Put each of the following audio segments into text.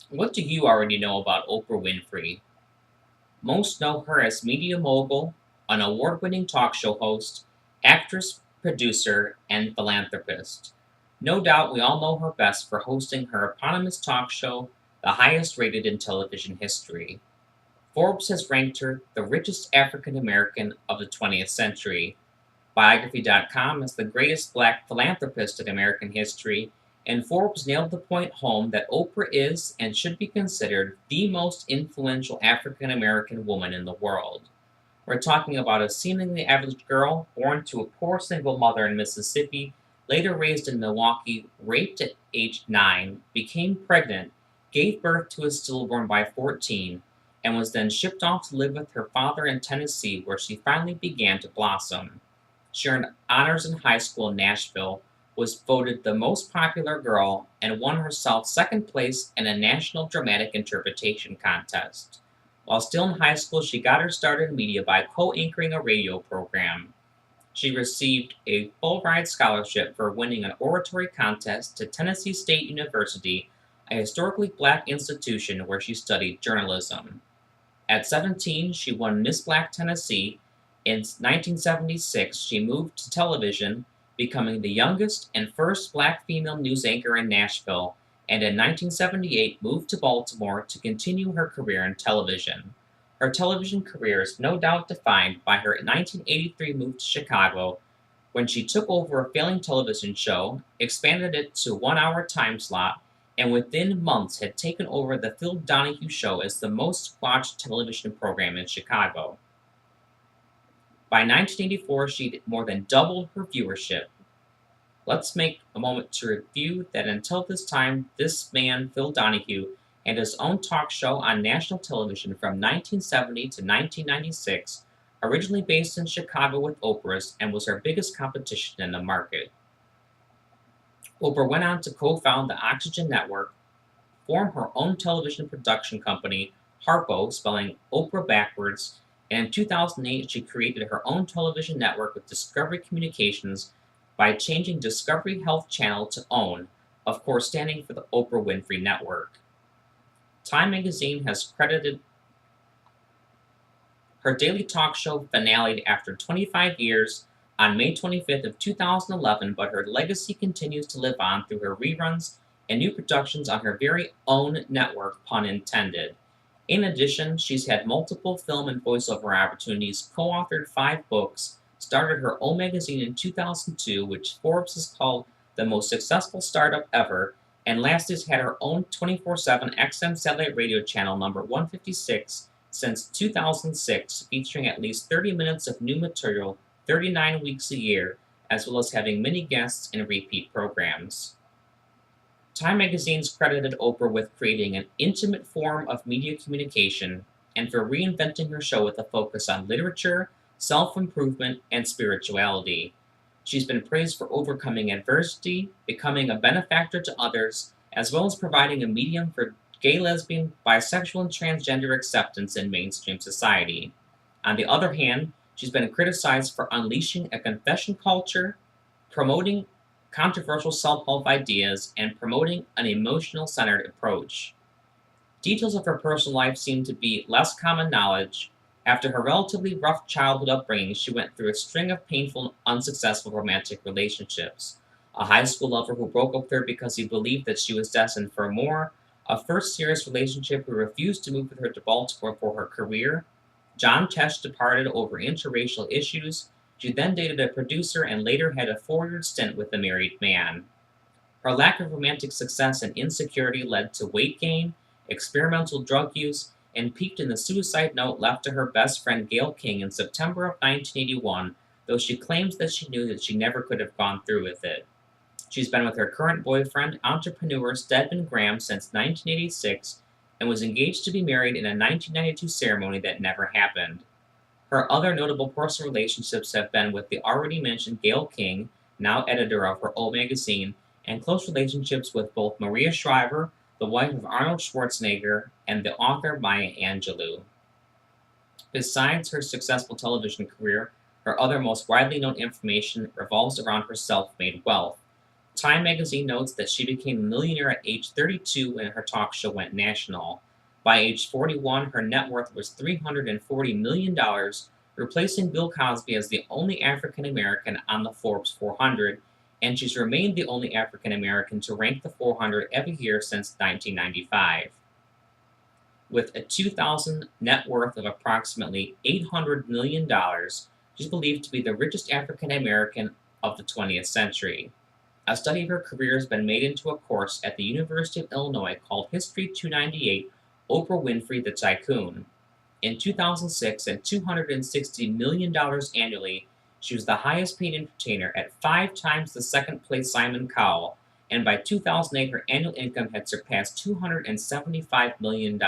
What do you already know about Oprah Winfrey? Most know her as media mogul, an award winning talk show host, actress, producer, and philanthropist. No doubt we all know her best for hosting her eponymous talk show, the highest rated in television history. Forbes has ranked her the richest African American of the 20th century. Biography.com is the greatest black philanthropist in American history, and Forbes nailed the point home that Oprah is and should be considered the most influential African American woman in the world. We're talking about a seemingly average girl born to a poor single mother in Mississippi, later raised in Milwaukee, raped at age 9, became pregnant, gave birth to a stillborn by 14, and was then shipped off to live with her father in Tennessee, where she finally began to blossom. She earned honors in high school in Nashville, was voted the most popular girl, and won herself second place in a national dramatic interpretation contest. While still in high school, she got her start in media by co anchoring a radio program. She received a full ride scholarship for winning an oratory contest to Tennessee State University, a historically black institution where she studied journalism. At 17, she won Miss Black Tennessee. In 1976, she moved to television, becoming the youngest and first black female news anchor in Nashville, and in 1978 moved to Baltimore to continue her career in television. Her television career is no doubt defined by her 1983 move to Chicago, when she took over a failing television show, expanded it to 1 hour time slot, and within months had taken over the Phil Donahue Show as the most watched television program in Chicago. By 1984, she'd more than doubled her viewership. Let's make a moment to review that until this time, this man, Phil Donahue, had his own talk show on national television from 1970 to 1996, originally based in Chicago with Oprah's, and was her biggest competition in the market. Oprah went on to co found the Oxygen Network, form her own television production company, Harpo, spelling Oprah backwards, and in 2008 she created her own television network with Discovery Communications by changing Discovery Health Channel to OWN, of course standing for the Oprah Winfrey Network. Time magazine has credited her daily talk show finale after 25 years on May 25th of 2011, but her legacy continues to live on through her reruns and new productions on her very own network, pun intended. In addition, she's had multiple film and voiceover opportunities, co-authored 5 books, started her own magazine in 2002, which Forbes has called the most successful startup ever, and lastly has had her own 24/7 XM satellite radio channel number 156 since 2006, featuring at least 30 minutes of new material 39 weeks a year, as well as having many guests and repeat programs. Time magazine's credited Oprah with creating an intimate form of media communication and for reinventing her show with a focus on literature, self improvement, and spirituality. She's been praised for overcoming adversity, becoming a benefactor to others, as well as providing a medium for gay, lesbian, bisexual, and transgender acceptance in mainstream society. On the other hand, she's been criticized for unleashing a confession culture, promoting controversial self help ideas, and promoting an emotional centered approach. Details of her personal life seem to be less common knowledge. After her relatively rough childhood upbringing, she went through a string of painful, unsuccessful romantic relationships. A high school lover who broke up with her because he believed that she was destined for more, a first serious relationship who refused to move with her to Baltimore for her career. John Tesh departed over interracial issues. She then dated a producer and later had a 4 year stint with a married man. Her lack of romantic success and insecurity led to weight gain, experimental drug use, and peaked in the suicide note left to her best friend Gail King in September of 1981, though she claims that she knew that she never could have gone through with it. She's been with her current boyfriend, entrepreneur Stedman Graham, since 1986 and was engaged to be married in a 1992 ceremony that never happened. Her other notable personal relationships have been with the already mentioned Gail King, now editor of her own magazine, and close relationships with both Maria Shriver, the wife of Arnold Schwarzenegger, and the author Maya Angelou. Besides her successful television career, her other most widely known information revolves around her self made wealth. Time magazine notes that she became a millionaire at age 32 when her talk show went national. By age 41, her net worth was $340 million, replacing Bill Cosby as the only African American on the Forbes 400, and she's remained the only African American to rank the 400 every year since 1995. With a 2000 net worth of approximately $800 million, she's believed to be the richest African American of the 20th century. A study of her career has been made into a course at the University of Illinois called History 298: Oprah Winfrey the Tycoon. In 2006, at $260 million annually, she was the highest paid entertainer at 5 times the second place Simon Cowell, and by 2008, her annual income had surpassed $275 million.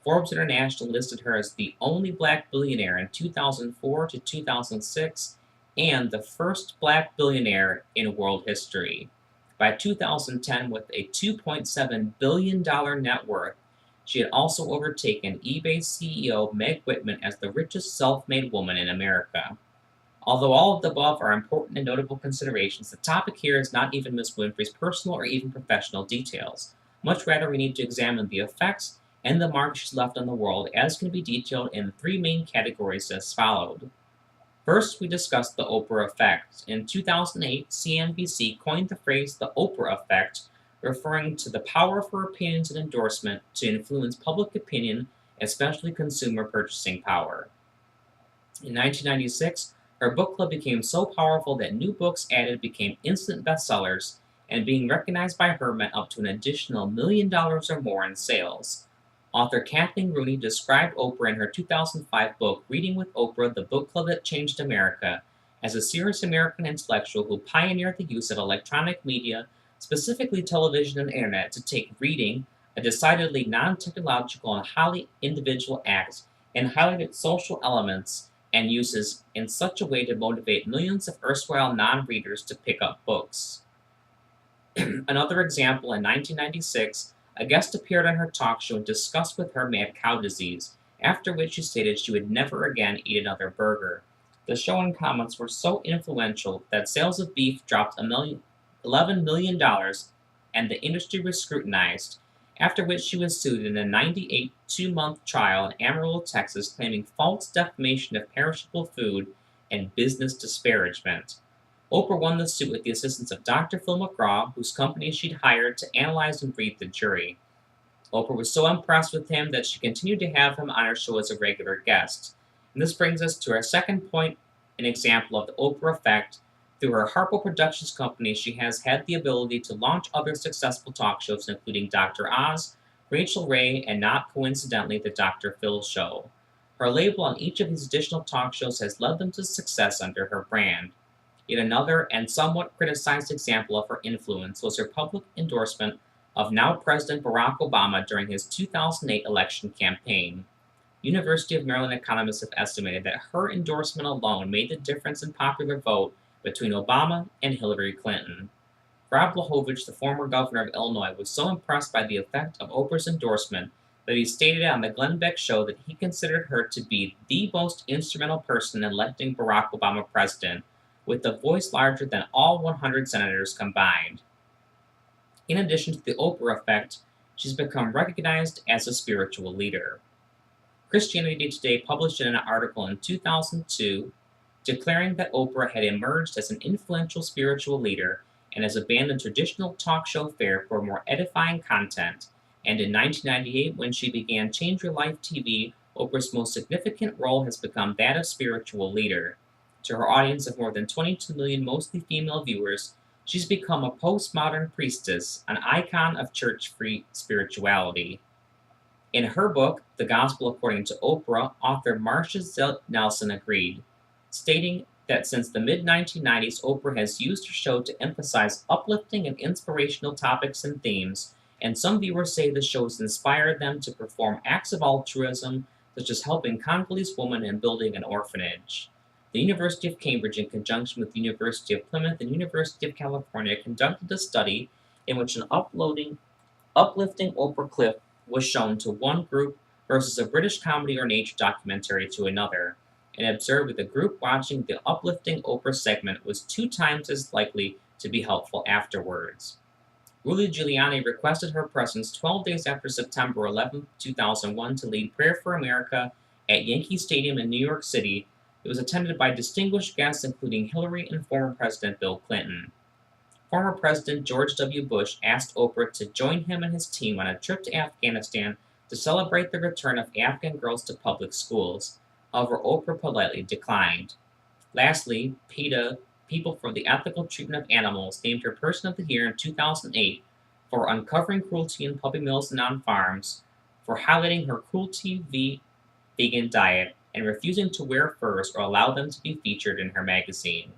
Forbes International listed her as the only black billionaire in 2004 to 2006 and the first black billionaire in world history. By 2010, with a $2.7 billion net worth, she had also overtaken eBay CEO Meg Whitman as the richest self-made woman in America. Although all of the above are important and notable considerations, the topic here is not even Ms. Winfrey's personal or even professional details. Much rather, we need to examine the effects and the mark she's left on the world, as can be detailed in 3 main categories as followed. First, we discussed the Oprah effect. In 2008, CNBC coined the phrase the Oprah effect, referring to the power of her opinions and endorsement to influence public opinion, especially consumer purchasing power. In 1996, her book club became so powerful that new books added became instant bestsellers, and being recognized by her meant up to an additional $1 million or more in sales. Author Kathleen Rooney described Oprah in her 2005 book, Reading with Oprah: The Book Club That Changed America, as a serious American intellectual who pioneered the use of electronic media, specifically television and internet, to take reading, a decidedly non-technological and highly individual act, and highlighted social elements and uses in such a way to motivate millions of erstwhile non-readers to pick up books. Another example, in 1996, a guest appeared on her talk show and discussed with her mad cow disease, after which she stated she would never again eat another burger. The show and comments were so influential that sales of beef dropped $11 million, and the industry was scrutinized, after which she was sued in a 98 two-month trial in Amarillo, Texas, claiming false defamation of perishable food and business disparagement. Oprah won the suit with the assistance of Dr. Phil McGraw, whose company she'd hired to analyze and brief the jury. Oprah was so impressed with him that she continued to have him on her show as a regular guest. And this brings us to our second point, an example of the Oprah effect. Through her Harpo Productions company, she has had the ability to launch other successful talk shows, including Dr. Oz, Rachel Ray, and not coincidentally, The Dr. Phil Show. Her label on each of these additional talk shows has led them to success under her brand. Yet another and somewhat criticized example of her influence was her public endorsement of now President Barack Obama during his 2008 election campaign. University of Maryland economists have estimated that her endorsement alone made the difference in popular vote between Obama and Hillary Clinton. Rob Blachowicz, the former governor of Illinois, was so impressed by the effect of Oprah's endorsement that he stated on the Glenn Beck show that he considered her to be the most instrumental person in electing Barack Obama president, with a voice larger than all 100 senators combined. In addition to the Oprah effect, she's become recognized as a spiritual leader. Christianity Today published in an article in 2002 declaring that Oprah had emerged as an influential spiritual leader and has abandoned traditional talk show fare for more edifying content. And in 1998, when she began Change Your Life TV, Oprah's most significant role has become that of spiritual leader. To her audience of more than 22 million mostly female viewers, she's become a postmodern priestess, an icon of church-free spirituality. In her book, The Gospel According to Oprah, author Marcia Nelson agreed, stating that since the mid-1990s, Oprah has used her show to emphasize uplifting and inspirational topics and themes, and some viewers say the show has inspired them to perform acts of altruism, such as helping Congolese women and building an orphanage. The University of Cambridge, in conjunction with the University of Plymouth and University of California, conducted a study in which an uplifting Oprah clip was shown to one group versus a British comedy or nature documentary to another, and observed that the group watching the uplifting Oprah segment was 2 times as likely to be helpful afterwards. Rudy Giuliani requested her presence 12 days after September 11, 2001, to lead Prayer for America at Yankee Stadium in New York City. It was attended by distinguished guests including Hillary and former President Bill Clinton. Former President George W. Bush asked Oprah to join him and his team on a trip to Afghanistan to celebrate the return of Afghan girls to public schools. However, Oprah politely declined. Lastly, PETA, People for the Ethical Treatment of Animals, named her Person of the Year in 2008 for uncovering cruelty in puppy mills and on farms, for highlighting her cruelty-free vegan diet, and refusing to wear furs or allow them to be featured in her magazine.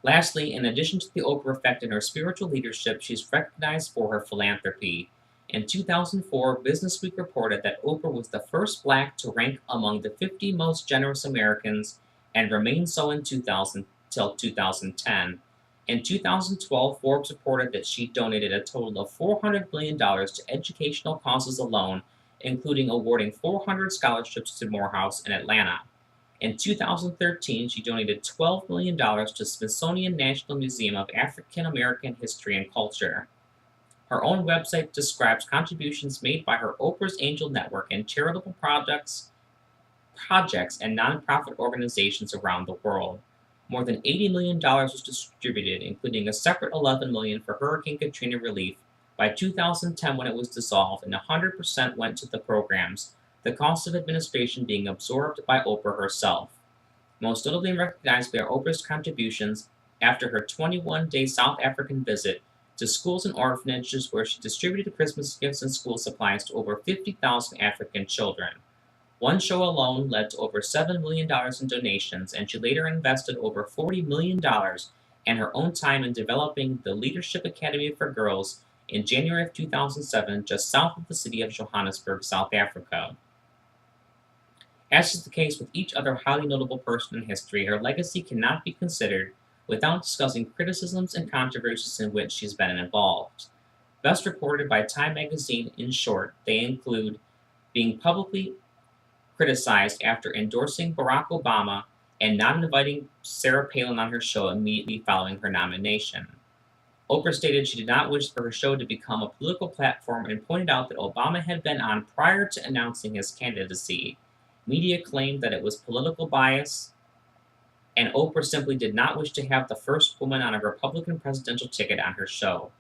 Lastly, in addition to the Oprah effect in her spiritual leadership, she's recognized for her philanthropy. In 2004, Businessweek reported that Oprah was the first Black to rank among the 50 most generous Americans and remained so in 2000 till 2010. In 2012, Forbes reported that she donated a total of $400 million to educational causes alone, including awarding 400 scholarships to Morehouse in Atlanta. In 2013, she donated $12 million to Smithsonian National Museum of African American History and Culture. Her own website describes contributions made by her Oprah's Angel Network and charitable projects and nonprofit organizations around the world. More than $80 million was distributed, including a separate $11 million for Hurricane Katrina relief by 2010 when it was dissolved, and 100% went to the programs, the cost of administration being absorbed by Oprah herself. Most notably recognized by Oprah's contributions after her 21-day South African visit to schools and orphanages where she distributed Christmas gifts and school supplies to over 50,000 African children. One show alone led to over $7 million in donations, and she later invested over $40 million and her own time in developing the Leadership Academy for Girls in January of 2007, just south of the city of Johannesburg, South Africa. As is the case with each other highly notable person in history, her legacy cannot be considered without discussing criticisms and controversies in which she's been involved. Best reported by Time magazine, in short, they include being publicly criticized after endorsing Barack Obama and not inviting Sarah Palin on her show immediately following her nomination. Oprah stated she did not wish for her show to become a political platform and pointed out that Obama had been on prior to announcing his candidacy. Media claimed that it was political bias, and Oprah simply did not wish to have the first woman on a Republican presidential ticket on her show.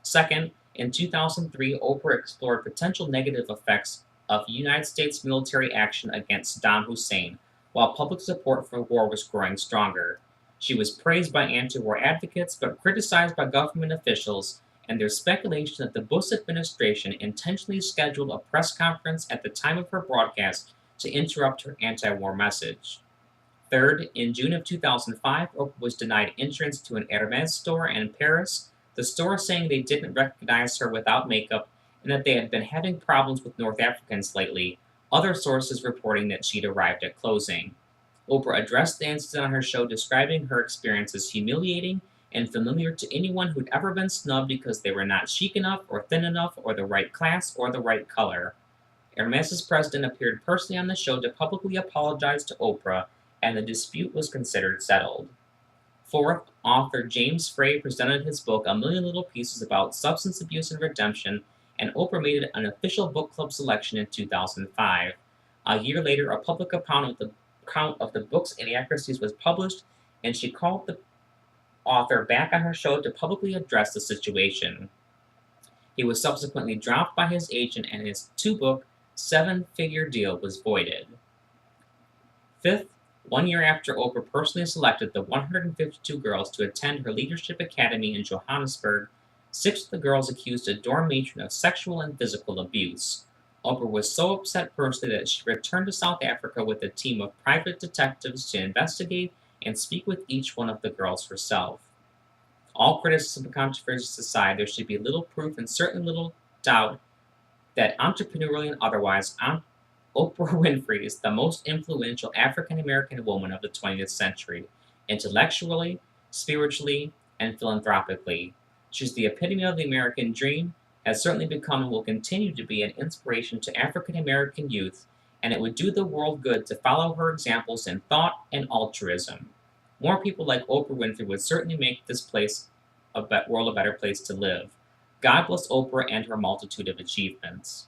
Second, in 2003, Oprah explored potential negative effects of United States military action against Saddam Hussein, while public support for war was growing stronger. She was praised by anti-war advocates, but criticized by government officials, and there's speculation that the Bush administration intentionally scheduled a press conference at the time of her broadcast to interrupt her anti-war message. Third, in June of 2005, Oprah was denied entrance to an Hermes store in Paris, the store saying they didn't recognize her without makeup and that they had been having problems with North Africans lately, other sources reporting that she'd arrived at closing. Oprah addressed the incident on her show, describing her experience as humiliating and familiar to anyone who'd ever been snubbed because they were not chic enough or thin enough or the right class or the right color. Hermes's president appeared personally on the show to publicly apologize to Oprah, and the dispute was considered settled. Fourth, author James Frey presented his book A Million Little Pieces about substance abuse and redemption, and Oprah made it an official book club selection in 2005. A year later, a public account of the book's inaccuracies was published, and she called the author back on her show to publicly address the situation. He was subsequently dropped by his agent, and his two-book, seven-figure deal was voided. Fifth, 1 year after Oprah personally selected the 152 girls to attend her Leadership Academy in Johannesburg, 6 of the girls accused a dorm matron of sexual and physical abuse. Oprah was so upset personally that she returned to South Africa with a team of private detectives to investigate and speak with each one of the girls herself. All criticism and controversies aside, there should be little proof and certainly little doubt that entrepreneurially and otherwise, Oprah Winfrey is the most influential African American woman of the 20th century, intellectually, spiritually, and philanthropically. She's the epitome of the American dream, has certainly become and will continue to be an inspiration to African American youth, and it would do the world good to follow her examples in thought and altruism. More people like Oprah Winfrey would certainly make this world a better place to live. God bless Oprah and her multitude of achievements.